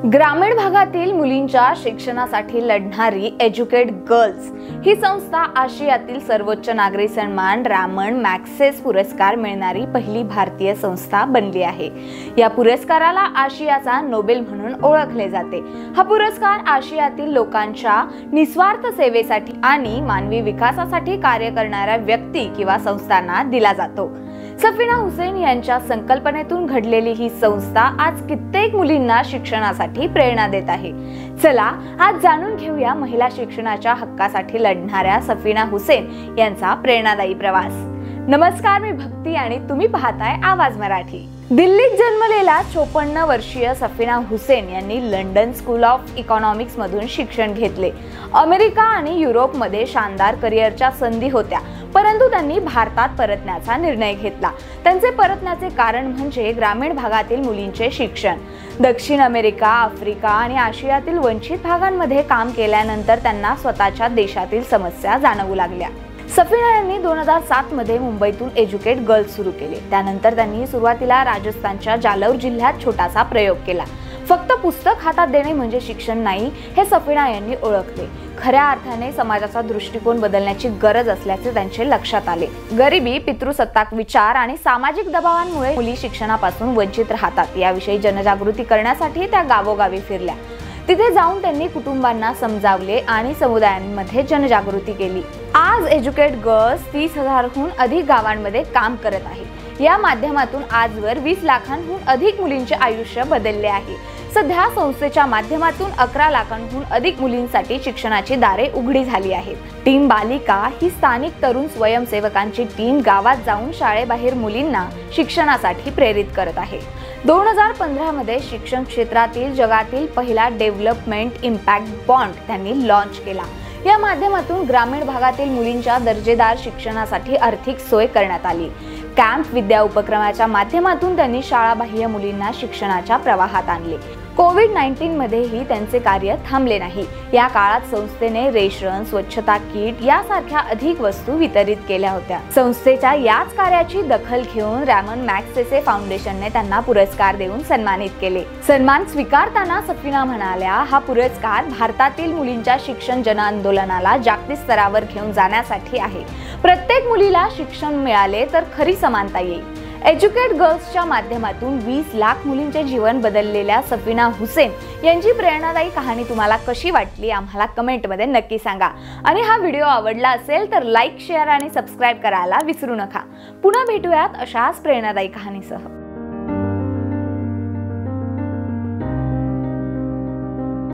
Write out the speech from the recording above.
ग्रामीण भागातील मुलींच्या शिक्षणासाठी लढणारी एज्युकेट गर्ल्स ही संस्था आशियातील सर्वोच्च नागरी सन्मान रामन मॅग्सेसे पुरस्कार मिळणारी पहिली भारतीय संस्था बनली आहे। या पुरस्काराला आशियाचा नोबेल म्हणून ओळखले जाते। हा पुरस्कार आशियातील लोकांच्या निस्वार्थ सेवेसाठी आणि मानवी विकासासाठी कार्य करणाऱ्या व्यक्ती किंवा संस्थांना दिला जातो। सफीना हुसेन यांच्या संकल्पनेतून घडलेली ही संस्था आज कित्येक मुलींना शिक्षणासाठी प्रेरणा देत आहे। चला आज जाणून घेऊया महिला शिक्षणाच्या हक्कासाठी लढणाऱ्या सफीना हुसेन यांचा प्रेरणादायी प्रवास। नमस्कार, मी भक्ती आणि तुम्ही पाहताय आवाज मराठी। दिल्लीत जन्मलेल्या 54 वर्षीय सफीना हुसेन यांनी लंडन स्कूल ऑफ इकॉनॉमिक्स मधून शिक्षण घेतले। अमेरिका आणि युरोपमध्ये शानदार करिअरच्या संधी होत्या, परंतु त्यांनी भारतात परतण्याचा निर्णय घेतला। त्यांचे परतण्याचे कारण म्हणजे ग्रामीण भागातील मुलींचे शिक्षण। दक्षिण अमेरिका, आफ्रिका आणि आशियातील वंचित भागांमध्ये काम केल्यानंतर त्यांना स्वतःच्या देशातील समस्या जाणवू लागल्या। सफीना यांनी 2007 मध्ये मुंबईतून एज्युकेट गर्ल्स सुरू केले। त्यानंतर त्यांनी सुरुवातीला राजस्थानच्या जालौर जिल्ह्यात छोटासा प्रयोग केला। फक्त पुस्तक हातात देणे म्हणजे शिक्षण नाही हे सफीना यांनी ओळखले। खऱ्या अर्थाने समाजाचा दृष्टिकोन बदलण्याची गरज असल्याचे त्यांचे लक्षात आले। गरिबी, पितृसत्ताक विचार आणि सामाजिक दबावांमुळे मुली शिक्षणापासून वंचित राहतात याविषयी जनजागृती करण्यासाठी त्या गावोगावी फिरल्या। तिथे जाऊन त्यांनी कुटुंबांना समजावले आणि समुदायांमध्ये जनजागृती केली। आज एज्युकेट गर्ल्स 30,000हून अधिक गावांमध्ये काम करत आहे। या माध्यमातून आजवर 20 लाखांहून अधिक मुलींचे आयुष्य बदलले आहे। सध्या संस्थेच्या माध्यमातून 11 लाखांहून अधिक मुलींसाठी शिक्षणाची दारे उघडी झाली आहेत। टीम बालिका ही स्थानिक तरुण स्वयंसेवकांची टीम गावात जाऊन शाळेबाहेर मुलींना शिक्षणासाठी प्रेरित करत आहे। 2015 मध्ये शिक्षण क्षेत्रातील जगातील पहिला डेव्हलपमेंट इम्पॅक्ट बॉन्ड त्यांनी लॉन्च केला। या माध्यमातून ग्रामीण भागातील मुलींच्या दर्जेदार शिक्षणासाठी आर्थिक सोय करण्यात आली। कॅम्प विद्या उपक्रमाच्या माध्यमातून त्यांनी शाळाबाह्य मुलींना शिक्षणाच्या प्रवाहात आणले। कोविड-19 मध्येही त्यांचे कार्य थांबले नाही। या काळात संस्थेने रेशन, स्वच्छता किट यासारख्या अधिक वस्तू वितरित केल्या होत्या। संस्थेच्या याच कार्याची दखल घेऊन रामन मॅग्सेसे फाउंडेशनने त्यांना पुरस्कार देऊन सन्मानित केले। सन्मान स्वीकारताना सफीना म्हणाल्या, हा पुरस्कार भारतातील मुलींच्या शिक्षण जनआंदोलनाला जागतिक स्तरावर घेऊन जाण्यासाठी आहे। प्रत्येक मुलीला शिक्षण मिळाले तर खरी समानता येईल। एज्युकेट गर्ल्सच्या माध्यमातून 20 लाख मुलींचे जीवन बदललेल्या सफीना हुसेन यांची प्रेरणादायी कहाणी तुम्हाला कशी वाटली आम्हाला कमेंटमध्ये नक्की सांगा। आणि हा व्हिडिओ आवडला असेल तर लाईक, शेअर आणि सबस्क्राइब करायला विसरू नका। पुन्हा भेटूयात अशाच प्रेरणादायी कहाणीसह।